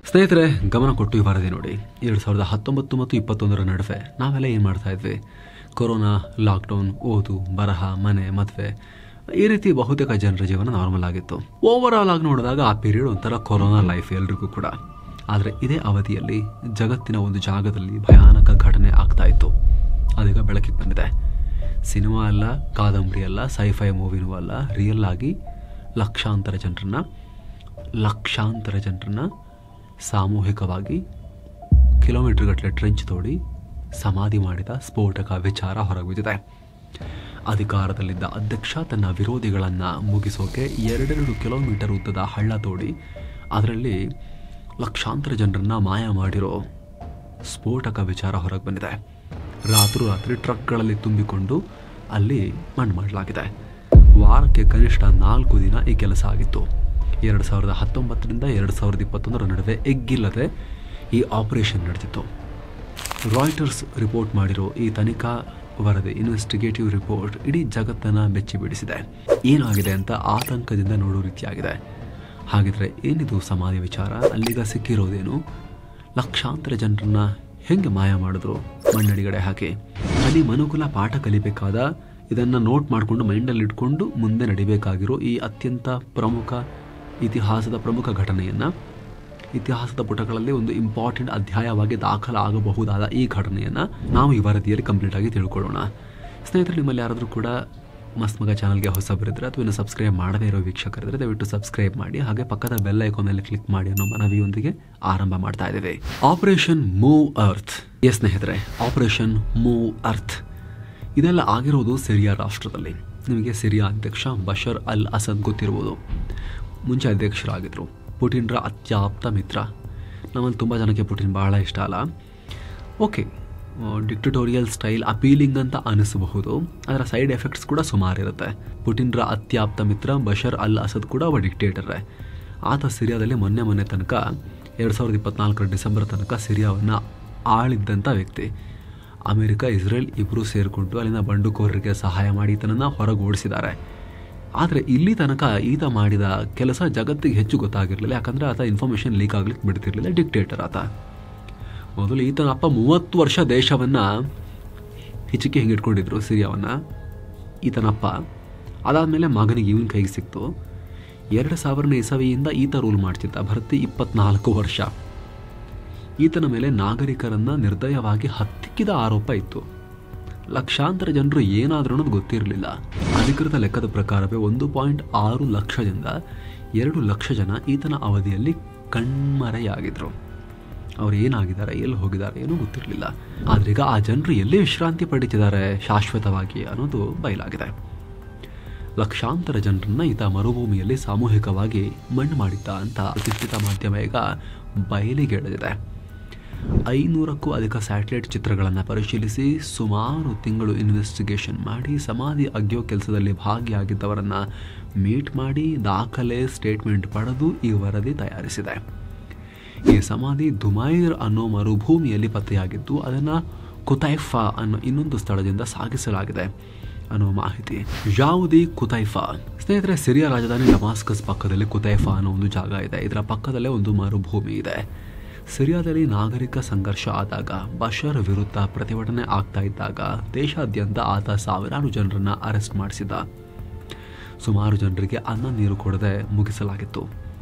ಸ್ನೇಹಿತರೆ, ಗಮನ ಕೊಟ್ಟು ಈ ವರದಿ ನೋಡಿ. 2019 ಮತ್ತು 21 ನಡುವೆ ನಾವೆಲ್ಲ ಏನು ಮಾಡ್ತಾ ಇದ್ವಿ? ಕೊರೋನಾ, ಲಾಕ್ಡೌನ್, ಓದು, ಬರಹ, ಮನೆ, ಮದುವೆ, ಈ ರೀತಿ ಬಹುತೇಕ ಜನರ ಜೀವನ ನಾರ್ಮಲ್ ಆಗಿತ್ತು. ಓವರ್ ಆಲ್ ಆಗಿ ನೋಡಿದಾಗ ಆ ಪೀರಿಯಡ್ ಒಂಥರ ಕೊರೋನಾ ಲೈಫ್ ಎಲ್ರಿಗೂ ಕೂಡ. ಆದರೆ ಇದೇ ಅವಧಿಯಲ್ಲಿ ಜಗತ್ತಿನ ಒಂದು ಜಾಗದಲ್ಲಿ ಭಯಾನಕ ಘಟನೆ ಆಗ್ತಾ ಇತ್ತು. ಅದೀಗ ಬೆಳಕಿಗೆ ಬಂದಿದೆ. ಸಿನಿಮಾ ಅಲ್ಲ, ಕಾದಂಬರಿ ಅಲ್ಲ, ಸೈಫೈ ಮೂವಿನೂ ಅಲ್ಲ, ರಿಯಲ್ ಆಗಿ ಲಕ್ಷಾಂತರ ಜನರನ್ನ ಸಾಮೂಹಿಕವಾಗಿ ಕಿಲೋಮೀಟರ್ ಗಟ್ಟಲೆ ಟ್ರೆಂಚ್ ತೋಡಿ ಸಮಾಧಿ ಮಾಡಿದ ಸ್ಫೋಟಕ ವಿಚಾರ ಹೊರಬಿದ್ದಿದೆ. ಅಧಿಕಾರದಲ್ಲಿದ್ದ ಅಧ್ಯಕ್ಷ ತನ್ನ ವಿರೋಧಿಗಳನ್ನು ಮುಗಿಸೋಕೆ 2 ಕಿಲೋಮೀಟರ್ ಉದ್ದದ ಹಳ್ಳ ತೋಡಿ ಅದರಲ್ಲಿ ಲಕ್ಷಾಂತರ ಜನರನ್ನ ಮಾಯ ಮಾಡಿರೋ ಸ್ಫೋಟಕ ವಿಚಾರ ಹೊರಗೆ ಬಂದಿದೆ. ರಾತ್ರಿ ಟ್ರಕ್ಗಳಲ್ಲಿ ತುಂಬಿಕೊಂಡು ಅಲ್ಲಿ ಮಣ್ಣು ಮಾಡಲಾಗಿದೆ. ವಾರಕ್ಕೆ ಕನಿಷ್ಠ 4 ದಿನ ಈ ಕೆಲಸ ಆಗಿತ್ತು. 2019ರಿಂದ 2021 ನಡುವೆ ಎಗ್ಗಿಲ್ಲದೆ ಈ ಆಪರೇಷನ್ ನಡೆದಿತ್ತು. ರಾಯ್ಟರ್ಸ್ ರಿಪೋರ್ಟ್ ಮಾಡಿರೋ ಈ ತನಿಖಾ ವರದಿ, ಇನ್ವೆಸ್ಟಿಗೇಟಿವ್ ರಿಪೋರ್ಟ್ ಇಡೀ ಜಗತ್ತನ್ನು ಬೆಚ್ಚಿ ಬಿಡಿಸಿದೆ. ಏನಾಗಿದೆ ಅಂತ ಆತಂಕದಿಂದ ನೋಡೋ ರೀತಿಯಾಗಿದೆ. ಹಾಗಿದ್ರೆ ಏನಿದು ಸಮಾಧಿ ವಿಚಾರ? ಅಲ್ಲಿಗ ಸಿಕ್ಕಿರೋದೇನು? ಲಕ್ಷಾಂತರ ಜನರನ್ನ ಹೆಂಗೆ ಮಾಯ ಮಾಡಿದ್ರು ಮಣ್ಣಡಿಗಡೆ ಹಾಕಿ? ಅಲ್ಲಿ ಮನುಕುಲ ಪಾಠ ಕಲಿಬೇಕಾದ, ಇದನ್ನು ನೋಟ್ ಮಾಡಿಕೊಂಡು ಮೈಂಡಲ್ಲಿ ಇಟ್ಕೊಂಡು ಮುಂದೆ ನಡಿಬೇಕಾಗಿರೋ ಈ ಅತ್ಯಂತ ಪ್ರಮುಖ ಇತಿಹಾಸದ ಪ್ರಮುಖ ಘಟನೆಯನ್ನು, ಇತಿಹಾಸದ ಪುಟಗಳಲ್ಲಿ ಒಂದು ಇಂಪಾರ್ಟೆಂಟ್ ಅಧ್ಯಾಯವಾಗಿ ದಾಖಲಾಗಬಹುದಾದ ಈ ಘಟನೆಯನ್ನು ನಾವು ಈ ವರದಿಯಲ್ಲಿ ಕಂಪ್ಲೀಟಾಗಿ ತಿಳ್ಕೊಳ್ಳೋಣ. ಸ್ನೇಹಿತರೆ, ನಿಮ್ಮಲ್ಲಿ ಯಾರಾದರೂ ಕೂಡ ಮಸ್ತ್ ಮಗ ಚಾನಲ್ಗೆ ಹೊಸಬರಿದ್ದರೆ ಅಥವಾ ಇನ್ನು ಸಬ್ಸ್ಕ್ರೈಬ್ ಮಾಡದೇ ಇರೋ ವೀಕ್ಷಕರಿದ್ದರೆ ದಯವಿಟ್ಟು ಸಬ್ಸ್ಕ್ರೈಬ್ ಮಾಡಿ, ಹಾಗೆ ಪಕ್ಕದ ಬೆಲ್ ಐಕಾನಲ್ಲಿ ಕ್ಲಿಕ್ ಮಾಡಿ ಅನ್ನೋ ಮನವಿಯೊಂದಿಗೆ ಆರಂಭ ಮಾಡ್ತಾ ಇದ್ದೇವೆ. Operation move earth. ಸ್ನೇಹಿತರೆ, ಆಪರೇಷನ್ ಮೂವ್ ಅರ್ತ್ ಇದೆಲ್ಲ ಆಗಿರೋದು ಸಿರಿಯಾ ರಾಷ್ಟ್ರದಲ್ಲಿ. ನಿಮಗೆ ಸಿರಿಯಾ ಅಧ್ಯಕ್ಷ ಬಶರ್ ಅಲ್ ಅಸದ್ ಗೊತ್ತಿರ್ಬೋದು. ಮುಂಚೆ ಅಧ್ಯಕ್ಷರಾಗಿದ್ದರು. ಪುಟಿನ್ರ ಅತ್ಯಾಪ್ತ ಮಿತ್ರ. ನಮ್ಮಲ್ಲಿ ತುಂಬ ಜನಕ್ಕೆ ಪುಟಿನ್ ಬಹಳ ಇಷ್ಟ ಅಲ್ಲ. ಓಕೆ, ಡಿಕ್ಟಟೋರಿಯಲ್ ಸ್ಟೈಲ್ ಅಪೀಲಿಂಗ್ ಅಂತ ಅನಿಸಬಹುದು, ಅದರ ಸೈಡ್ ಎಫೆಕ್ಟ್ಸ್ ಕೂಡ ಸುಮಾರಿರುತ್ತೆ. ಪುಟಿನ್ರ ಅತ್ಯಾಪ್ತ ಮಿತ್ರ ಬಶರ್ ಅಲ್ ಅಸದ್ ಕೂಡ ಒಬ್ಬ ಡಿಕ್ಟೇಟರೇ. ಆತ ಸಿರಿಯಾದಲ್ಲಿ ಮೊನ್ನೆ ತನಕ 2024 ಡಿಸೆಂಬರ್ ತನಕ ಸಿರಿಯಾವನ್ನು ಆಳಿದ್ದಂಥ ವ್ಯಕ್ತಿ. ಅಮೆರಿಕ, ಇಸ್ರೇಲ್ ಇಬ್ಬರು ಸೇರಿಕೊಂಡು ಅಲ್ಲಿನ ಬಂಡುಕೋರರಿಗೆ ಸಹಾಯ ಮಾಡಿ ಈತನನ್ನು ಹೊರಗೆ ಓಡಿಸಿದ್ದಾರೆ. ಆದರೆ ಇಲ್ಲಿ ತನಕ ಈತ ಮಾಡಿದ ಕೆಲಸ ಜಗತ್ತಿಗೆ ಹೆಚ್ಚು ಗೊತ್ತಾಗಿರಲಿಲ್ಲ, ಯಾಕಂದರೆ ಆತ ಇನ್ಫಾರ್ಮೇಷನ್ ಲೀಕ್ ಆಗ್ಲಿಕ್ಕೆ ಬಿಡ್ತಿರ್ಲಿಲ್ಲ. ಡಿಕ್ಟೇಟರ್ ಆತ. ಮೊದಲು ಈತನ ಅಪ್ಪ 30 ವರ್ಷ ದೇಶವನ್ನು ಹಿಚಿಕೆ ಹಿಂಗೆ ಇಟ್ಕೊಂಡಿದ್ರು, ಸಿರಿಯಾವನ್ನು, ಈತನಪ್ಪ. ಅದಾದಮೇಲೆ ಮಗನಿಗೆ ಇವನ ಕೈಗೆ ಸಿಕ್ತು. 2000ನೇ ಇಸವಿಯಿಂದ ಈತ ರೂಲ್ ಮಾಡ್ತಿದ್ದ. ಭರ್ತಿ 24 ವರ್ಷ. ಈತನ ಮೇಲೆ ನಾಗರಿಕರನ್ನು ನಿರ್ದಯವಾಗಿ ಹತ್ತಿಕ್ಕಿದ ಆರೋಪ ಇತ್ತು. ಲಕ್ಷಾಂತರ ಜನರು ಏನಾದರೂ ಅನ್ನೋದು ಗೊತ್ತಿರಲಿಲ್ಲ. ಅಧಿಕೃತ ಲೆಕ್ಕದ ಪ್ರಕಾರವೇ 1.6 ಲಕ್ಷದಿಂದ 2 ಲಕ್ಷ ಜನ ಈತನ ಅವಧಿಯಲ್ಲಿ ಕಣ್ಮರೆಯಾಗಿದ್ರು. ಅವ್ರು ಏನಾಗಿದ್ದಾರೆ, ಎಲ್ಲಿ ಹೋಗಿದ್ದಾರೆ ಏನೂ ಗೊತ್ತಿರಲಿಲ್ಲ. ಆದ್ರೀಗ ಆ ಜನರು ಎಲ್ಲಿ ವಿಶ್ರಾಂತಿ ಪಡೀತಿದ್ದಾರೆ ಶಾಶ್ವತವಾಗಿ ಅನ್ನೋದು ಬಯಲಾಗಿದೆ. ಲಕ್ಷಾಂತರ ಜನರನ್ನ ಈತ ಮರುಭೂಮಿಯಲ್ಲಿ ಸಾಮೂಹಿಕವಾಗಿ ಮಣ್ಣು ಮಾಡಿದ್ದ ಅಂತ ಪ್ರತಿಷ್ಠಿತ ಮಾಧ್ಯಮ ಈಗ ಬಯಲಿಗೆ ಎಳೆದಿದೆ. 500ಕ್ಕೂ ಅಧಿಕ ಸ್ಯಾಟಲೈಟ್ ಚಿತ್ರಗಳನ್ನು ಪರಿಶೀಲಿಸಿ ಸುಮಾರು ತಿಂಗಳು ಇನ್ವೆಸ್ಟಿಗೇಷನ್ ಮಾಡಿ ಸಮಾಧಿ ಅಗೆಯೋ ಕೆಲಸದಲ್ಲಿ ಭಾಗಿಯಾಗಿದ್ದವರನ್ನು ಮೀಟ್ ಮಾಡಿ ದಾಖಲೆ ಸ್ಟೇಟ್ಮೆಂಟ್ ಪಡೆದು ಈ ವರದಿ ತಯಾರಿಸಿದೆ. ಈ ಸಮಾಧಿ ದುಮೈರ್ ಅನ್ನೋ ಮರುಭೂಮಿಯಲ್ಲಿ ಪತ್ತೆಯಾಗಿದ್ದು ಅದನ್ನು ಕುತೈಫಾ ಅನ್ನೋ ಇನ್ನೊಂದು ಸ್ಥಳದಿಂದ ಸಾಗಿಸಲಾಗಿದೆ ಅನ್ನೋ ಮಾಹಿತಿ. ಯಾವುದೇ ಕುತೈಫಾ? ಸ್ನೇಹಿತರೆ, ಸಿರಿಯಾ ರಾಜಧಾನಿ ಡಮಾಸ್ಕಸ್ ಪಕ್ಕದಲ್ಲಿ ಕುತೈಫಾ ಅನ್ನೋ ಒಂದು ಜಾಗ ಇದೆ. ಇದರ ಪಕ್ಕದಲ್ಲೇ ಒಂದು ಮರುಭೂಮಿ ಇದೆ. ಸಿರಿಯಾದಲ್ಲಿ ನಾಗರಿಕ ಸಂಘರ್ಷ ಆದಾಗ, ಬಶರ್ ವಿರುದ್ಧ ಪ್ರತಿಭಟನೆ ಆಗ್ತಾ ಇದ್ದಾಗ ದೇಶಾದ್ಯಂತ ಆತ ಸಾವಿರಾರು ಜನರನ್ನ ಅರೆಸ್ಟ್ ಮಾಡಿಸಿದ. ಸುಮಾರು ಜನರಿಗೆ ಅನ್ನ ನೀರು ಕೊಡದೆ ಮುಗಿಸಲಾಗಿತ್ತು.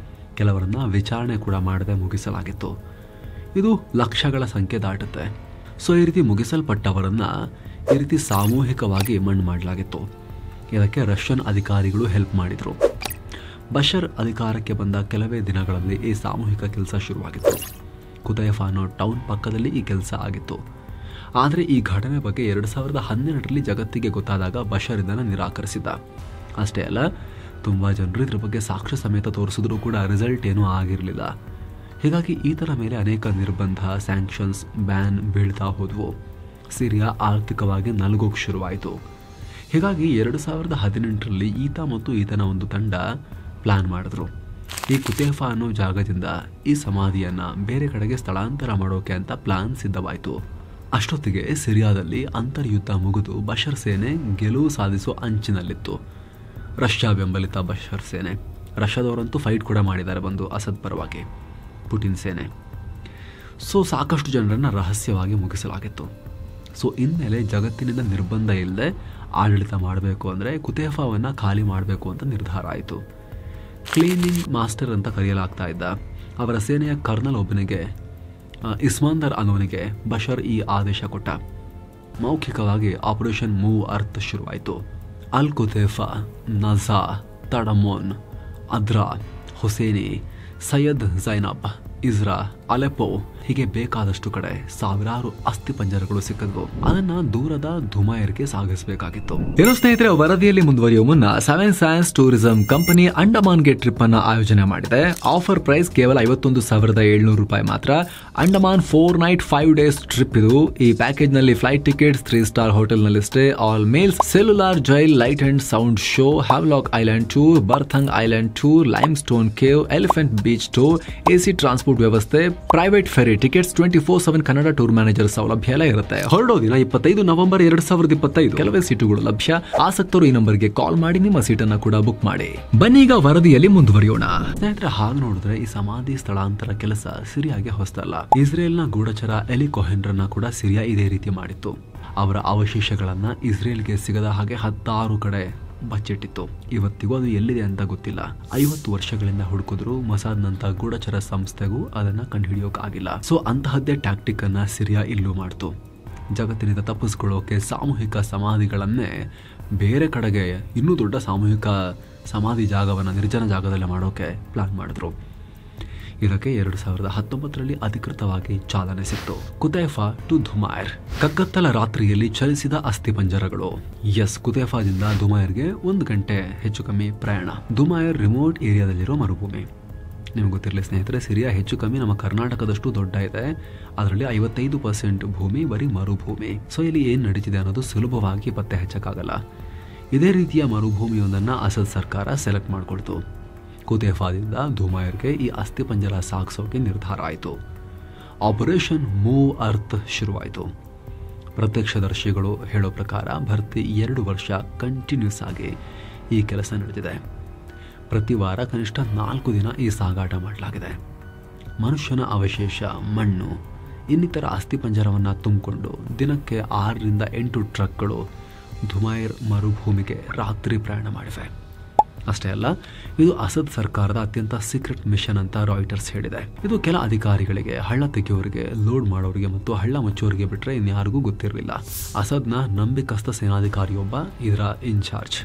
ಕೆಲವರನ್ನ ವಿಚಾರಣೆ ಕೂಡ ಮಾಡದೆ ಮುಗಿಸಲಾಗಿತ್ತು. ಇದು ಲಕ್ಷಗಳ ಸಂಖ್ಯೆ ದಾಟುತ್ತೆ. ಸೊ ಈ ರೀತಿ ಮುಗಿಸಲ್ಪಟ್ಟವರನ್ನ ಈ ರೀತಿ ಸಾಮೂಹಿಕವಾಗಿ ಮಣ್ಣು ಮಾಡಲಾಗಿತ್ತು. ಇದಕ್ಕೆ ರಷ್ಯನ್ ಅಧಿಕಾರಿಗಳು ಹೆಲ್ಪ್ ಮಾಡಿದರು. ಬಶರ್ ಅಧಿಕಾರಕ್ಕೆ ಬಂದ ಕೆಲವೇ ದಿನಗಳಲ್ಲಿ ಈ ಸಾಮೂಹಿಕ ಕೆಲಸ ಶುರುವಾಗಿತ್ತು. ಕುತೈಫಾ ಅನ್ನೋ ಟೌನ್ ಪಕ್ಕದಲ್ಲಿ ಈ ಕೆಲಸ ಆಗಿತ್ತು. ಆದರೆ ಈ ಘಟನೆ ಬಗ್ಗೆ 2012ರಲ್ಲಿ ಜಗತ್ತಿಗೆ ಗೊತ್ತಾದಾಗ ಬಶರ್ ಇದನ್ನು ನಿರಾಕರಿಸಿದ್ದ. ಅಷ್ಟೇ ಅಲ್ಲ, ತುಂಬ ಜನರು ಇದ್ರ ಬಗ್ಗೆ ಸಾಕ್ಷ್ಯ ಸಮೇತ ತೋರಿಸಿದ್ರೂ ಕೂಡ ರಿಸಲ್ಟ್ ಏನೂ ಆಗಿರಲಿಲ್ಲ. ಹೀಗಾಗಿ ಈತನ ಮೇಲೆ ಅನೇಕ ನಿರ್ಬಂಧ, ಸ್ಯಾಂಕ್ಷನ್ಸ್, ಬ್ಯಾನ್ ಬೀಳ್ತಾ ಹೋದವು. ಸಿರಿಯಾ ಆರ್ಥಿಕವಾಗಿ ನಲುಗೋಕೆ ಶುರುವಾಯಿತು. ಹೀಗಾಗಿ 2018ರಲ್ಲಿ ಈತ ಮತ್ತು ಈತನ ಒಂದು ತಂಡ ಪ್ಲಾನ್ ಮಾಡಿದ್ರು. ಈ ಕುತೈಫಾ ಅನ್ನೋ ಜಾಗದಿಂದ ಈ ಸಮಾಧಿಯನ್ನು ಬೇರೆ ಕಡೆಗೆ ಸ್ಥಳಾಂತರ ಮಾಡೋಕೆ ಅಂತ ಪ್ಲಾನ್ ಸಿದ್ಧವಾಯಿತು. ಅಷ್ಟೊತ್ತಿಗೆ ಸಿರಿಯಾದಲ್ಲಿ ಅಂತರ್ಯುದ್ಧ ಮುಗಿದು ಬಶರ್ ಸೇನೆ ಗೆಲುವು ಸಾಧಿಸುವ ಅಂಚಿನಲ್ಲಿತ್ತು. ರಷ್ಯಾ ಬೆಂಬಲಿತ ಬಶರ್ ಸೇನೆ, ರಷ್ಯಾದವರಂತೂ ಫೈಟ್ ಕೂಡ ಮಾಡಿದ್ದಾರೆ ಬಂದು ಅಸದ್ ಪರವಾಗಿ. ಪುಟಿನ್ ಸೇನೆ. ಸೊ ಸಾಕಷ್ಟು ಜನರನ್ನು ರಹಸ್ಯವಾಗಿ ಮುಗಿಸಲಾಗಿತ್ತು. ಸೊ ಇನ್ಮೇಲೆ ಜಗತ್ತಿನಿಂದ ನಿರ್ಬಂಧ ಇಲ್ಲದೆ ಆಡಳಿತ ಮಾಡಬೇಕು ಅಂದರೆ ಕುತೇಫಾವನ್ನು ಖಾಲಿ ಮಾಡಬೇಕು ಅಂತ ನಿರ್ಧಾರ ಆಯಿತು. ಕ್ಲೀನಿಂಗ್ ಮಾಸ್ಟರ್ ಅಂತ ಕರೆಯಲಾಗ್ತಾ ಇದ್ದ ಅವರ ಸೇನೆಯ ಕರ್ನಲ್ ಒಬ್ಬನಿಗೆ, ಇಸ್ಮಾಂದರ್ ಅನ್ನೋನಿಗೆ ಬಶರ್ ಈ ಆದೇಶ ಕೊಟ್ಟ. ಮೌಖಿಕವಾಗಿ ಆಪರೇಷನ್ ಮೂವ್ ಅರ್ತ್ ಶುರುವಾಯಿತು. ಅಲ್ ಕುತೇಫಾ, ನಜಾ, ತಡಮೋನ್, ಅದ್ರಾ, ಹುಸೇನಿ, ಸೈಯದ್ ಜೈನಬ್, ಇಜ್ರಾ, ಅಲೆಪೋ ಹೀಗೆ ಬೇಕಾದಷ್ಟು ಕಡೆ ಸಾವಿರಾರು ಅಸ್ಥಿ ಪಂಜರಗಳು ಸಿಕ್ಕಿದ್ವು. ಅದನ್ನ ದೂರದ ಧುಮಾಯರ್ಗೆ ಸಾಗಿಸಬೇಕಾಗಿತ್ತು. ಏನೋ ಸ್ನೇಹಿತರೆ, ವರದಿಯಲ್ಲಿ ಮುಂದುವರಿಯುವ ಮುನ್ನ 7 ಸೈನ್ಸ್ ಟೂರಿಸಂ ಕಂಪನಿ ಅಂಡಮಾನ್ಗೆ ಟ್ರಿಪ್ ಅನ್ನ ಆಯೋಜನೆ ಮಾಡಿದೆ. ಆಫರ್ ಪ್ರೈಸ್ ಕೇವಲ 51,700 ರೂಪಾಯಿ ಮಾತ್ರ. ಅಂಡಮಾನ್ 4 ನೈಟ್ 5 ಡೇಸ್ ಟ್ರಿಪ್ ಇದು. ಈ ಪ್ಯಾಕೇಜ್ ನಲ್ಲಿ ಫ್ಲೈಟ್ ಟಿಕೆಟ್ಸ್ 3 ಸ್ಟಾರ್ ಹೋಟೆಲ್ ನಲ್ಲಿ stay, all meals, cellular jail, light and sound show, Havelock island tour, Baratang island tour, limestone cave, elephant beach tour, AC transport ವ್ಯವಸ್ಥೆ, private ferry tickets, 24/7 Kannada tour manager ಸೌಲಭ್ಯ ಎಲ್ಲ ಇರುತ್ತೆ. ಹೊರಡೋ ದಿನ 25 November 2025. ಕೆಲವೇ ಸೀಟುಗಳು ಲಭ್ಯ. ಆಸಕ್ತರು ಈ ನಂಬರ್ಗೆ ಕಾಲ್ ಮಾಡಿ ನಿಮ್ಮ ಸೀಟನ್ನ ಕೂಡ ಬುಕ್ ಮಾಡಿ. ಬನ್ನಿ ಈಗ ವರದಿಯಲ್ಲಿ ಮುಂದುವರಿಯೋಣ. ಸ್ನೇಹಿತರೆ, ಹಾಗೆ ನೋಡಿದ್ರೆ ಈ ಸಮಾಧಿ ಸ್ಥಳಾಂತರ ಕೆಲಸ ಸಿರಿಯಾಗೆ ಹೊಸದಲ್ಲ. ಇಸ್ರೇಲ್ನ ಗೂಢಚರ ಎಲಿ ಕೊಹೆನ್ರನ್ನ ಕೂಡ ಸಿರಿಯಾ ಇದೇ ರೀತಿ ಮಾಡಿತ್ತು. ಅವರ ಅವಶೇಷಗಳನ್ನ ಇಸ್ರೇಲ್ಗೆ ಸಿಗದ ಹಾಗೆ 16 ಕಡೆ ಬಚ್ಚಿಟ್ಟಿತ್ತು. ಇವತ್ತಿಗೂ ಅದು ಎಲ್ಲಿದೆ ಅಂತ ಗೊತ್ತಿಲ್ಲ. 50 ವರ್ಷಗಳಿಂದ ಹುಡುಕಿದ್ರು ಮೊಸಾದ್ನಂತ ಗೂಢಚರ ಸಂಸ್ಥೆಗೂ ಅದನ್ನ ಕಂಡುಹಿಡಿಯೋಕಾಗಿಲ್ಲ. ಸೊ ಅಂತಹದ್ದೇ ಟ್ಯಾಕ್ಟಿಕ್ ಅನ್ನ ಸಿರಿಯಾ ಇಲ್ಲೂ ಮಾಡ್ತು. ಜಗತ್ತಿನಿಂದ ತಪ್ಪಿಸ್ಕೊಳ್ಳೋಕೆ ಸಾಮೂಹಿಕ ಸಮಾಧಿಗಳನ್ನೇ ಬೇರೆ ಕಡೆಗೆ ಇನ್ನೂ ದೊಡ್ಡ ಸಾಮೂಹಿಕ ಸಮಾಧಿ ಜಾಗವನ್ನು ನಿರ್ಜನ ಜಾಗದಲ್ಲಿ ಮಾಡೋಕೆ ಪ್ಲಾನ್ ಮಾಡಿದ್ರು. ಇದಕ್ಕೆ 2019ರಲ್ಲಿ ಅಧಿಕೃತವಾಗಿ ಚಾಲನೆ ಸಿಕ್ತು. ಕುತೈಫಾ ಟು ಧುಮಾಯರ್. ಕಗ್ಗತ್ತಲ ರಾತ್ರಿಯಲ್ಲಿ ಚಲಿಸಿದ ಅಸ್ಥಿಪಂಜರಗಳು. ಎಸ್, ಕುತೈಫಾದಿಂದ ಧುಮಾಯರ್ಗೆ 1 ಗಂಟೆ ಹೆಚ್ಚು ಕಮ್ಮಿ ಪ್ರಯಾಣ. ಧುಮಾಯರ್ ರಿಮೋಟ್ ಏರಿಯಾದಲ್ಲಿರೋ ಮರುಭೂಮಿ. ನಿಮ್ಗೆ ಗೊತ್ತಿರಲಿ ಸ್ನೇಹಿತರೆ, ಸಿರಿಯಾ ಹೆಚ್ಚು ಕಮ್ಮಿ ನಮ್ಮ ಕರ್ನಾಟಕದಷ್ಟು ದೊಡ್ಡ ಇದೆ. ಅದರಲ್ಲಿ 55% ಭೂಮಿ ಬರೀ ಮರುಭೂಮಿ. ಸೊ ಇಲ್ಲಿ ಏನ್ ನಡೀತಿದೆ ಅನ್ನೋದು ಸುಲಭವಾಗಿ ಪತ್ತೆ ಹಚ್ಚಕ್ಕಾಗಲ್ಲ. ಇದೇ ರೀತಿಯ ಮರುಭೂಮಿಯೊಂದನ್ನು ಅಸದ್ ಸರ್ಕಾರ ಸೆಲೆಕ್ಟ್ ಮಾಡಿಕೊಳ್ತು. ಕುತೈಫಾದಿಂದ ಧುಮಾಯರ್ಗೆ ಈ ಅಸ್ಥಿಪಂಜರ ಸಾಗಿಸೋಕೆ ನಿರ್ಧಾರ ಆಯಿತು. ಆಪರೇಷನ್ ಮೂವ್ ಅರ್ತ್ ಶುರುವಾಯಿತು. ಪ್ರತ್ಯಕ್ಷದರ್ಶಿಗಳು ಹೇಳೋ ಪ್ರಕಾರ ಭರ್ತಿ 2 ವರ್ಷ ಕಂಟಿನ್ಯೂಸ್ ಆಗಿ ಈ ಕೆಲಸ ನಡೆದಿದೆ. ಪ್ರತಿ ವಾರ ಕನಿಷ್ಠ 4 ದಿನ ಈ ಸಾಗಾಟ ಮಾಡಲಾಗಿದೆ. ಮನುಷ್ಯನ ಅವಶೇಷ, ಮಣ್ಣು, ಇನ್ನಿತರ ಅಸ್ಥಿಪಂಜರವನ್ನು ತುಂಬಿಕೊಂಡು ದಿನಕ್ಕೆ 6ರಿಂದ 8 ಟ್ರಕ್ಗಳು ಧುಮಾಯರ್ ಮರುಭೂಮಿಗೆ ರಾತ್ರಿ ಪ್ರಯಾಣ ಮಾಡಿವೆ. ಅಷ್ಟೇ ಅಲ್ಲ, ಇದು ಅಸದ್ ಸರ್ಕಾರದ ಅತ್ಯಂತ ಸೀಕ್ರೆಟ್ ಮಿಷನ್ ಅಂತ ರಾಯ್ಟರ್ಸ್ ಹೇಳಿದೆ. ಇದು ಕೆಲ ಅಧಿಕಾರಿಗಳಿಗೆ, ಹಳ್ಳ ತೆಗೆಯೋರಿಗೆ, ಲೋಡ್ ಮಾಡೋರಿಗೆ ಮತ್ತು ಹಳ್ಳ ಮುಚ್ಚೋರಿಗೆ ಬಿಟ್ಟರೆ ಇನ್ಯಾರಿಗೂ ಗೊತ್ತಿರಲಿಲ್ಲ. ಅಸದ್ನ ನಂಬಿಕಸ್ಥ ಸೇನಾಧಿಕಾರಿಯೊಬ್ಬ ಇದರ ಇನ್ಚಾರ್ಜ್.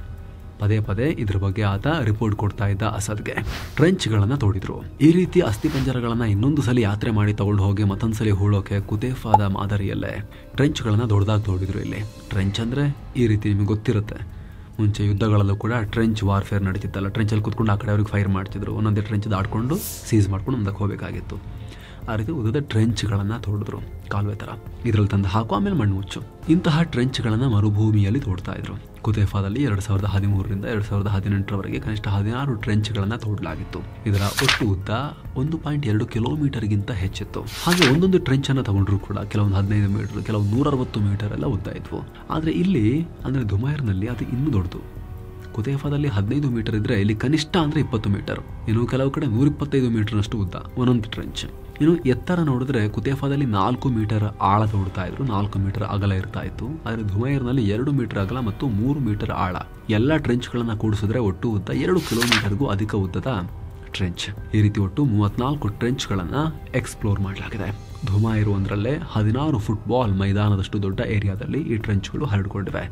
ಪದೇ ಪದೇ ಇದ್ರ ಬಗ್ಗೆ ಆತ ರಿಪೋರ್ಟ್ ಕೊಡ್ತಾ ಇದ್ದ ಅಸದ್ಗೆ. ಟ್ರೆಂಚ್ಗಳನ್ನು ತೋಡಿದ್ರು. ಈ ರೀತಿ ಅಸ್ಥಿಪಂಜರಗಳನ್ನು ಇನ್ನೊಂದು ಸಲ ಯಾತ್ರೆ ಮಾಡಿ ತಗೊಂಡು ಹೋಗಿ ಮತ್ತೊಂದ್ಸಲಿ ಹೂಳೋಕೆ ಕುತೈಫಾದ ಮಾದರಿಯಲ್ಲೇ ಟ್ರೆಂಚ್ಗಳನ್ನು ದೊಡ್ಡದಾಗಿ ತೋಡಿದ್ರು. ಇಲ್ಲಿ ಟ್ರೆಂಚ್ ಅಂದರೆ ಈ ರೀತಿ ನಿಮಗೆ ಗೊತ್ತಿರುತ್ತೆ. ಮುಂಚೆ ಯುದ್ಧಗಳಲ್ಲೂ ಕೂಡ ಟ್ರೆಂಚ್ ವಾರ್ಫೇರ್ ನಡೀತಿತ್ತಲ್ಲ. ಟ್ರೆಂಚಲ್ಲಿ ಕೂತ್ಕೊಂಡು ಆ ಕಡೆ ಅವ್ರಿಗೆ ಫೈರ್ ಮಾಡ್ತಿದ್ರು. ಒಂದೊಂದೇ ಟ್ರೆಂಚ್ ದಾಟ್ಕೊಂಡು ಸೀಸ್ ಮಾಡ್ಕೊಂಡು ಮುಂದಕ್ಕೆ ಹೋಗಬೇಕಾಗಿತ್ತು. ಆ ರೀತಿ ಉದ್ದದ ಟ್ರೆಂಚ್ಗಳನ್ನು ತೋಡಿದ್ರು, ಕಾಲುವೆ ಥರ. ಇದರಲ್ಲಿ ತಂದು ಹಾಕು, ಆಮೇಲೆ ಮಣ್ಣು ಮುಚ್ಚು. ಇಂತಹ ಟ್ರೆಂಚ್ಗಳನ್ನು ಮರುಭೂಮಿಯಲ್ಲಿ ತೋಡ್ತಾ ಇದ್ರು. ಕುತೈಫಾದಲ್ಲಿ 2013ರಿಂದ 2018ರವರೆಗೆ ಕನಿಷ್ಠ 16 ಟ್ರೆಂಚ್ಗಳನ್ನು ತೋಡಲಾಗಿತ್ತು. ಇದರ ಒಟ್ಟು ಉದ್ದ 1.2 ಕಿಲೋಮೀಟರ್ಗಿಂತ ಹೆಚ್ಚಿತ್ತು. ಹಾಗೆ ಒಂದೊಂದು ಟ್ರೆಂಚ್ ಅನ್ನು ತಗೊಂಡ್ರು ಕೂಡ ಕೆಲವೊಂದು 15 ಮೀಟರ್, ಕೆಲವು 160 ಮೀಟರ್ ಎಲ್ಲ ಉದ್ದ ಇದ್ವು. ಆದರೆ ಇಲ್ಲಿ ಅಂದರೆ ಧುಮಾಯರ್ನಲ್ಲಿ ಅದು ಇನ್ನೂ ದೊಡ್ಡದು. ಕುತೈಫಾದಲ್ಲಿ 15 ಮೀಟರ್ ಇದ್ರೆ ಇಲ್ಲಿ ಕನಿಷ್ಠ ಅಂದರೆ 20 ಮೀಟರ್. ಇನ್ನು ಕೆಲವು ಕಡೆ 125 ಮೀಟರ್ನಷ್ಟು ಉದ್ದ ಒಂದೊಂದು ಟ್ರೆಂಚ್. ಇನ್ನು ಎತ್ತರ ನೋಡಿದ್ರೆ ಕುತೈಫಾದಲ್ಲಿ 4 ಮೀಟರ್ ಆಳ ತೋಡ್ತಾ ಇದ್ರು, 4 ಮೀಟರ್ ಅಗಲ ಇರ್ತಾ ಇತ್ತು. ಆದರೆ ಧುಮಾಯರ್ನಲ್ಲಿ 2 ಮೀಟರ್ ಅಗಲ ಮತ್ತು 3 ಮೀಟರ್ ಆಳ. ಎಲ್ಲ ಟ್ರೆಂಚ್ಗಳನ್ನು ಕೂಡಿಸಿದ್ರೆ ಒಟ್ಟು ಉದ್ದ 2 ಕಿಲೋಮೀಟರ್ಗೂ ಅಧಿಕ ಉದ್ದದ ಟ್ರೆಂಚ್. ಈ ರೀತಿ ಒಟ್ಟು 34 ಟ್ರೆಂಚ್ಗಳನ್ನು ಎಕ್ಸ್ಪ್ಲೋರ್ ಮಾಡಲಾಗಿದೆ. ಧುಮಾಯರ್ ಒಂದರಲ್ಲೇ 16 ಫುಟ್ಬಾಲ್ ಮೈದಾನದಷ್ಟು ದೊಡ್ಡ ಏರಿಯಾದಲ್ಲಿ ಈ ಟ್ರೆಂಚ್ಗಳು ಹರಡಿಕೊಂಡಿವೆ.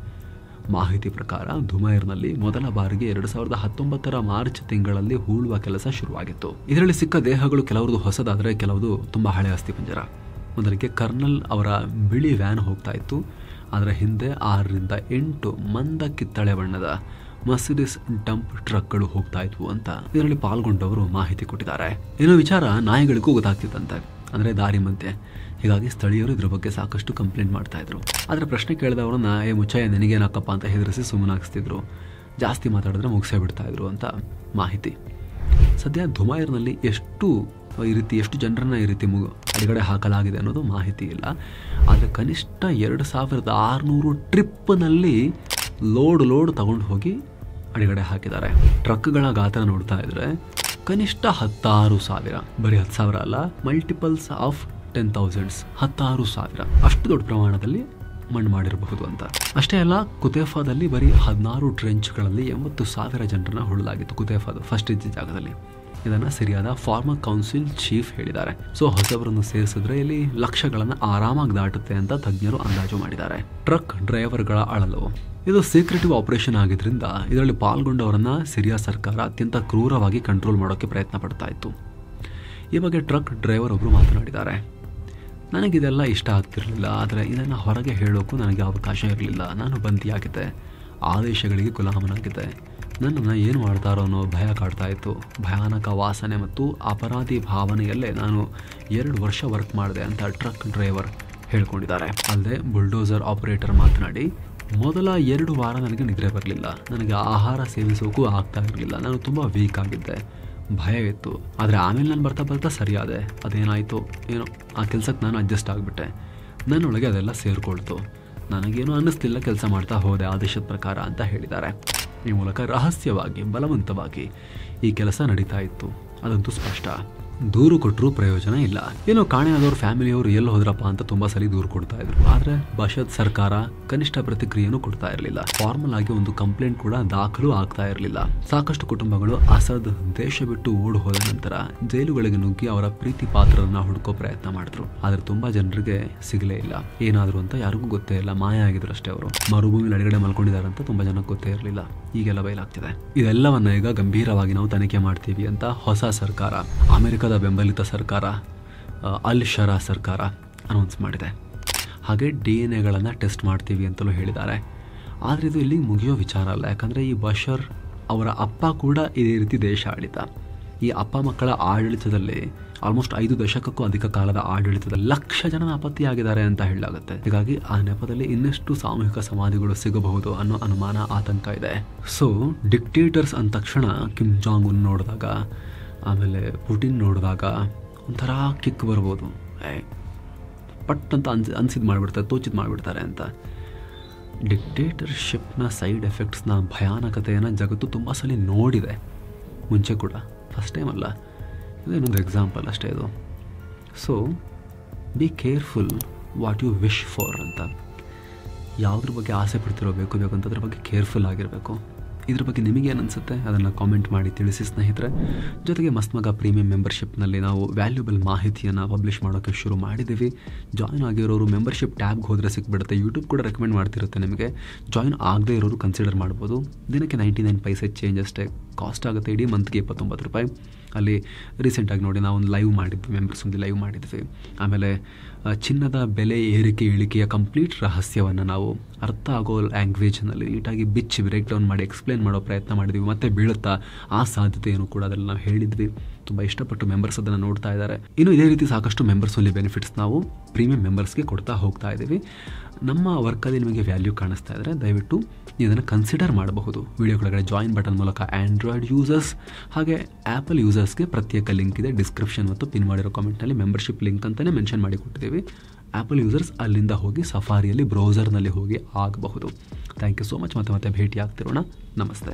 ಮಾಹಿತಿ ಪ್ರಕಾರ ಧುಮಾಯರ್ನಲ್ಲಿ ಮೊದಲ ಬಾರಿಗೆ 2019ರ ಮಾರ್ಚ್ ತಿಂಗಳಲ್ಲಿ ಹೂಳುವ ಕೆಲಸ ಶುರುವಾಗಿತ್ತು. ಇದರಲ್ಲಿ ಸಿಕ್ಕ ದೇಹಗಳು ಕೆಲವರದು ಹೊಸದಾದರೆ ಕೆಲವುದು ತುಂಬಾ ಹಳೆ ಅಸ್ಥಿಪಂಜರ. ಮೊದಲಿಗೆ ಕರ್ನಲ್ ಅವರ ಬಿಳಿ ವ್ಯಾನ್ ಹೋಗ್ತಾ ಇತ್ತು. ಅದರ ಹಿಂದೆ 6ರಿಂದ 8 ಮಂದ ಕಿತ್ತಳೆ ಬಣ್ಣದ ಮರ್ಸಿಡಿಸ್ ಡಂಪ್ ಟ್ರಕ್ಗಳು ಹೋಗ್ತಾ ಇದ್ವು ಅಂತ ಇದರಲ್ಲಿ ಪಾಲ್ಗೊಂಡವರು ಮಾಹಿತಿ ಕೊಟ್ಟಿದ್ದಾರೆ. ಏನೋ ವಿಚಾರ ನಾಯಿಗಳಿಗೂ ಗೊತ್ತಾಗ್ತಿತ್ತಂತೆ, ಅಂದರೆ ದಾರಿ ಮಧ್ಯೆ. ಹೀಗಾಗಿ ಸ್ಥಳೀಯರು ಇದ್ರ ಬಗ್ಗೆ ಸಾಕಷ್ಟು ಕಂಪ್ಲೇಂಟ್ ಮಾಡ್ತಾ ಇದ್ರು. ಆದರೆ ಪ್ರಶ್ನೆ ಕೇಳಿದವರನ್ನ ಮುಚ್ಚಾಯ ನಿನಗೇನಾಕಪ್ಪ ಅಂತ ಹೆದರಿಸಿ ಸುಮ್ಮನಾಗಿಸ್ತಿದ್ರು. ಜಾಸ್ತಿ ಮಾತಾಡಿದ್ರೆ ಮುಗಿಸೇ ಬಿಡ್ತಾ ಇದ್ರು ಅಂತ ಮಾಹಿತಿ. ಸದ್ಯ ಧುಮಾಯರ್ನಲ್ಲಿ ಎಷ್ಟು ಜನರನ್ನ ಈ ರೀತಿ ಅಡಿಗಡೆ ಹಾಕಲಾಗಿದೆ ಅನ್ನೋದು ಮಾಹಿತಿ ಇಲ್ಲ. ಆದರೆ ಕನಿಷ್ಠ 2600 ಟ್ರಿಪ್ನಲ್ಲಿ ಲೋಡ್ ತಗೊಂಡು ಹೋಗಿ ಅಡಿಗಡೆ ಹಾಕಿದ್ದಾರೆ. ಟ್ರಕ್ಗಳ ಗಾತ್ರ ನೋಡ್ತಾ ಇದ್ರೆ ಕನಿಷ್ಠ 16,000, ಬರೀ 10,000 ಅಲ್ಲ, ಮಲ್ಟಿಪಲ್ಸ್ ಆಫ್ 10,000, 16,000 ಅಷ್ಟು ದೊಡ್ಡ ಪ್ರಮಾಣದಲ್ಲಿ ಮಣ್ಣು ಮಾಡಿರಬಹುದು ಅಂತ. ಅಷ್ಟೇ ಅಲ್ಲ, ಕುತೇಫಾದಲ್ಲಿ ಬರೀ 16 ಟ್ರೆಂಚ್ಗಳಲ್ಲಿ 80,000 ಜನರನ್ನ ಹೂಳಲಾಗಿತ್ತು. ಕುತೇಫಾದ ಫಸ್ಟ್ ಇದ್ದ ಜಾಗದಲ್ಲಿ. ಇದನ್ನ ಸಿರಿಯಾದ ಫಾರ್ಮರ್ ಕೌನ್ಸಿಲ್ ಚೀಫ್ ಹೇಳಿದ್ದಾರೆ. ಸೊ ಹೊಸಬರನ್ನು ಸೇರಿಸಿದ್ರೆ ಇಲ್ಲಿ ಲಕ್ಷಗಳನ್ನು ಆರಾಮಾಗಿ ದಾಟುತ್ತೆ ಅಂತ ತಜ್ಞರು ಅಂದಾಜು ಮಾಡಿದ್ದಾರೆ. ಟ್ರಕ್ ಡ್ರೈವರ್ಗಳ ಅಳಲು. ಇದು ಸೀಕ್ರೆಟಿವ್ ಆಪರೇಷನ್ ಆಗಿದ್ರಿಂದ ಇದರಲ್ಲಿ ಪಾಲ್ಗೊಂಡವರನ್ನ ಸಿರಿಯಾ ಸರ್ಕಾರ ಅತ್ಯಂತ ಕ್ರೂರವಾಗಿ ಕಂಟ್ರೋಲ್ ಮಾಡೋಕೆ ಪ್ರಯತ್ನ ಪಡ್ತಾ ಇತ್ತು. ಈ ಬಗ್ಗೆ ಟ್ರಕ್ ಡ್ರೈವರ್ ಒಬ್ರು ಮಾತನಾಡಿದ್ದಾರೆ. ನನಗಿದೆಲ್ಲ ಇಷ್ಟ ಆಗ್ತಿರಲಿಲ್ಲ, ಆದರೆ ಇದನ್ನು ಹೊರಗೆ ಹೇಳೋಕ್ಕೂ ನನಗೆ ಅವಕಾಶ ಇರಲಿಲ್ಲ. ನಾನು ಬಂದಿಯಾಗಿದ್ದೆ, ಆದೇಶಗಳಿಗೆ ಗುಲಾಮನಾಗಿದ್ದೆ. ನನ್ನನ್ನು ಏನು ಮಾಡ್ತಾರೋ ಅನ್ನೋ ಭಯ ಕಾಡ್ತಾ ಇತ್ತು. ಭಯಾನಕ ವಾಸನೆ ಮತ್ತು ಅಪರಾಧಿ ಭಾವನೆಯಲ್ಲೇ ನಾನು 2 ವರ್ಷ ವರ್ಕ್ ಮಾಡಿದೆ ಅಂತ ಟ್ರಕ್ ಡ್ರೈವರ್ ಹೇಳ್ಕೊಂಡಿದ್ದಾರೆ. ಅಲ್ಲದೆ ಬುಲ್ಡೋಸರ್ ಆಪರೇಟರ್ ಮಾತನಾಡಿ, ಮೊದಲ 2 ವಾರ ನನಗೆ ನಿದ್ರೆ ಬರಲಿಲ್ಲ, ನನಗೆ ಆಹಾರ ಸೇವಿಸೋಕ್ಕೂ ಆಗ್ತಾ ಇರಲಿಲ್ಲ, ನಾನು ತುಂಬ ವೀಕ್ ಆಗಿದ್ದೆ, ಭಯ ಇತ್ತು. ಆದರೆ ಆಮೇಲೆ ನಾನು ಬರ್ತಾ ಸರಿಯಾದೆ. ಅದೇನಾಯಿತು ಏನೋ, ಆ ಕೆಲಸಕ್ಕೆ ನಾನು ಅಡ್ಜಸ್ಟ್ ಆಗಿಬಿಟ್ಟೆ. ನನ್ನೊಳಗೆ ಅದೆಲ್ಲ ಸೇರಿಕೊಳ್ತು. ನನಗೇನು ಅನ್ನಿಸ್ತಿಲ್ಲ, ಕೆಲಸ ಮಾಡ್ತಾ ಹೋದೆ ಆದೇಶದ ಪ್ರಕಾರ ಅಂತ ಹೇಳಿದ್ದಾರೆ. ಈ ಮೂಲಕ ರಹಸ್ಯವಾಗಿ ಬಲವಂತವಾಗಿ ಈ ಕೆಲಸ ನಡೀತಾ ಇತ್ತು, ಅದಂತೂ ಸ್ಪಷ್ಟ. ದೂರು ಕೊಟ್ಟರೂ ಪ್ರಯೋಜನ ಇಲ್ಲ. ಏನೋ ಕಾಣೆಯಾದವ್ರ ಫ್ಯಾಮಿಲಿಯವರು ಎಲ್ಲಿ ಹೋದ್ರಪ್ಪ ಅಂತ ತುಂಬಾ ಸಲ ದೂರು ಕೊಡ್ತಾ ಇದ್ರು. ಆದ್ರೆ ಬಶದ್ ಸರ್ಕಾರ ಕನಿಷ್ಠ ಪ್ರತಿಕ್ರಿಯೆನೂ ಕೊಡ್ತಾ ಇರಲಿಲ್ಲ. ಫಾರ್ಮಲ್ ಆಗಿ ಒಂದು ಕಂಪ್ಲೇಂಟ್ ಕೂಡ ದಾಖಲು ಆಗ್ತಾ ಇರಲಿಲ್ಲ. ಸಾಕಷ್ಟು ಕುಟುಂಬಗಳು ಅಸದ್ ದೇಶ ಬಿಟ್ಟು ಓಡಿ ಹೋದ ನಂತರ ಜೈಲುಗಳಿಗೆ ನುಗ್ಗಿ ಅವರ ಪ್ರೀತಿ ಪಾತ್ರರನ್ನ ಹುಡುಕೋ ಪ್ರಯತ್ನ ಮಾಡಿದ್ರು. ಆದ್ರೆ ತುಂಬಾ ಜನರಿಗೆ ಸಿಗಲೇ ಇಲ್ಲ. ಏನಾದ್ರು ಅಂತ ಯಾರಿಗೂ ಗೊತ್ತೇ ಇಲ್ಲ, ಮಾಯ ಆಗಿದ್ರು ಅಷ್ಟೇ. ಅವರು ಮರುಭೂಮಿ ಎಡಗಡೆ ಮಲ್ಕೊಂಡಿದ್ದಾರೆ ಅಂತ ತುಂಬಾ ಜನಕ್ಕೆ ಗೊತ್ತೇ ಇರಲಿಲ್ಲ. ಈಗೆಲ್ಲ ಬಯಲಾಗ್ತಿದೆ. ಇದೆಲ್ಲವನ್ನ ಈಗ ಗಂಭೀರವಾಗಿ ನಾವು ತನಿಖೆ ಮಾಡ್ತೀವಿ ಅಂತ ಹೊಸ ಸರ್ಕಾರ, ಅಮೆರಿಕದ ಬೆಂಬಲಿತ ಸರ್ಕಾರ ಅಲ್ ಶರಾ ಸರ್ಕಾರ ಅನೌನ್ಸ್ ಮಾಡಿದೆ. ಹಾಗೆ DNA ಟೆಸ್ಟ್ ಮಾಡ್ತೀವಿ ಅಂತಲೂ ಹೇಳಿದ್ದಾರೆ. ಆದರೆ ಇದು ಇಲ್ಲಿ ಮುಗಿಯೋ ವಿಚಾರ ಅಲ್ಲ. ಯಾಕಂದರೆ ಈ ಬಶರ್ ಅವರ ಅಪ್ಪ ಕೂಡ ಇದೇ ರೀತಿ ದೇಶ ಆಳಿತ. ಈ ಅಪ್ಪ ಮಕ್ಕಳ ಆಡಳಿತದಲ್ಲಿ ಆಲ್ಮೋಸ್ಟ್ 5 ದಶಕಕ್ಕೂ ಅಧಿಕ ಕಾಲದ ಆಡಳಿತದಲ್ಲಿ ಲಕ್ಷ ಜನ ನಾಪತ್ತೆಯಾಗಿದ್ದಾರೆ ಅಂತ ಹೇಳಲಾಗುತ್ತೆ. ಹೀಗಾಗಿ ಆ ನೆಪದಲ್ಲಿ ಇನ್ನಷ್ಟು ಸಾಮೂಹಿಕ ಸಮಾಧಿಗಳು ಸಿಗಬಹುದು ಅನ್ನೋ ಅನುಮಾನ, ಆತಂಕ ಇದೆ. ಸೊ ಡಿಕ್ಟೇಟರ್ಸ್ ಅಂದ ತಕ್ಷಣ ಕಿಮ್ ಜಾಂಗ್ ಉನ್ ನೋಡಿದಾಗ, ಆಮೇಲೆ ಪುಟಿನ್ ನೋಡಿದಾಗ ಒಂಥರ ಕಿಕ್ ಬರ್ಬೋದು. ಪಟ್ ಅಂತ ಅನ್ಸಿದ್ದು ಮಾಡಿಬಿಡ್ತಾರೆ, ತೋಚಿದ್ದು ಮಾಡಿಬಿಡ್ತಾರೆ ಅಂತ. ಡಿಕ್ಟೇಟರ್ಶಿಪ್ನ ಸೈಡ್ ಎಫೆಕ್ಟ್ಸ್ನ ಭಯಾನಕತೆಯನ್ನು ಜಗತ್ತು ತುಂಬ ಸಲ ನೋಡಿದೆ ಮುಂಚೆ ಕೂಡ, ಫಸ್ಟ್ ಟೈಮ್ ಅಲ್ಲ. ಇದೇನೊಂದು ಎಕ್ಸಾಂಪಲ್ ಅಷ್ಟೇ ಇದು. So be careful what you wish for ಅಂತ. ಯಾವುದ್ರ ಬಗ್ಗೆ ಆಸೆ ಪಡ್ತಿರೋ ಬೇಕು ಅಂತ ಅದ್ರ ಬಗ್ಗೆ ಕೇರ್ಫುಲ್ ಆಗಿರಬೇಕು. ಇದ್ರ ಬಗ್ಗೆ ನಿಮಗೇನು ಅನಿಸುತ್ತೆ ಅದನ್ನು ಕಾಮೆಂಟ್ ಮಾಡಿ ತಿಳಿಸಿ ಸ್ನೇಹಿತರೆ. ಜೊತೆಗೆ ಮಸ್ತ್ ಮಗ ಪ್ರೀಮಿಯಂ ಮೆಂಬರ್ಶಿಪ್ನಲ್ಲಿ ನಾವು ವ್ಯಾಲ್ಯೂಬಲ್ ಮಾಹಿತಿಯನ್ನು ಪಬ್ಲಿಷ್ ಮಾಡೋಕ್ಕೆ ಶುರು ಮಾಡಿದ್ದೀವಿ. ಜಾಯ್ನ್ ಆಗಿರೋರು ಮೆಂಬರ್ಶಿಪ್ ಟ್ಯಾಬ್ಗೆ ಹೋದರೆ ಸಿಕ್ಬಿಡುತ್ತೆ. ಯೂಟ್ಯೂಬ್ ಕೂಡ ರೆಕಮೆಂಡ್ ಮಾಡ್ತಿರುತ್ತೆ ನಿಮಗೆ. ಜಾಯ್ನ್ ಆಗದೇ ಇರೋರು ಕನ್ಸಿಡರ್ ಮಾಡ್ಬೋದು. ದಿನಕ್ಕೆ 99 ಪೈಸೆ ಚೇಂಜ್ ಅಷ್ಟೇ ಕಾಸ್ಟ್ ಆಗುತ್ತೆ. ಇಡೀ ಮಂತ್ಗೆ 29 ರೂಪಾಯಿ. ಅಲ್ಲಿ ರೀಸೆಂಟಾಗಿ ನೋಡಿ ನಾವೊಂದು ಲೈವ್ ಮಾಡಿದ್ವಿ, ಮೆಂಬರ್ಸ್ ಒಂದು ಲೈವ್ ಮಾಡಿದ್ವಿ. ಆಮೇಲೆ ಚಿನ್ನದ ಬೆಲೆ ಏರಿಕೆ ಇಳಿಕೆಯ ಕಂಪ್ಲೀಟ್ ರಹಸ್ಯವನ್ನು ನಾವು ಅರ್ಥ ಆಗೋ ಲ್ಯಾಂಗ್ವೇಜ್ನಲ್ಲಿ ನೀಟಾಗಿ ಬಿಚ್ಚಿ ಬ್ರೇಕ್ ಡೌನ್ ಮಾಡಿ ಎಕ್ಸ್ಪ್ಲೇನ್ ಮಾಡೋ ಪ್ರಯತ್ನ ಮಾಡಿದ್ವಿ. ಮತ್ತೆ ಬೀಳುತ್ತಾ ಆ ಸಾಧ್ಯತೆಯನ್ನು ಕೂಡ ಅದರಲ್ಲಿ ನಾವು ಹೇಳಿದ್ವಿ. ತುಂಬ ಇಷ್ಟಪಟ್ಟು ಮೆಂಬರ್ಸ್ ಅದನ್ನು ನೋಡ್ತಾ ಇದ್ದಾರೆ. ಇನ್ನು ಇದೇ ರೀತಿ ಸಾಕಷ್ಟು ಮೆಂಬರ್ಸ್ ಓನ್ಲಿ ಬೆನಿಫಿಟ್ಸ್ ನಾವು ಪ್ರೀಮಿಯಂ ಮೆಂಬರ್ಸ್ಗೆ ಕೊಡ್ತಾ ಹೋಗ್ತಾ ಇದ್ದೀವಿ. ನಮ್ಮ ವರ್ಕಲ್ಲಿ ನಿಮಗೆ ವ್ಯಾಲ್ಯೂ ಕಾಣಿಸ್ತಾ ಇದ್ದರೆ ದಯವಿಟ್ಟು ಇದನ್ನು ಕನ್ಸಿಡರ್ ಮಾಡಬಹುದು. ವಿಡಿಯೋ ಕೆಳಗಡೆ ಜಾಯಿನ್ ಬಟನ್ ಮೂಲಕ ಆ್ಯಂಡ್ರಾಯ್ಡ್ ಯೂಸರ್ಸ್ ಹಾಗೆ ಆ್ಯಪಲ್ ಯೂಸರ್ಸ್ಗೆ ಪ್ರತ್ಯೇಕ ಲಿಂಕ್ ಇದೆ. ಡಿಸ್ಕ್ರಿಪ್ಷನ್ ಮತ್ತು ಪಿನ್ ಮಾಡಿರೋ ಕಾಮೆಂಟ್ನಲ್ಲಿ ಮೆಂಬರ್ಶಿಪ್ ಲಿಂಕ್ ಅಂತಲೇ ಮೆನ್ಷನ್ ಮಾಡಿ ಕೊಟ್ಟಿದ್ದೀವಿ. ಆ್ಯಪಲ್ ಯೂಸರ್ಸ್ ಅಲ್ಲಿಂದ ಹೋಗಿ ಸಫಾರಿಯಲ್ಲಿ ಬ್ರೌಸರ್ನಲ್ಲಿ ಹೋಗಿ ಆಗಬಹುದು. Thank you so much. ಮತ್ತೆ ಭೇಟಿ ಆಗ್ತಿರೋಣ. ನಮಸ್ತೆ.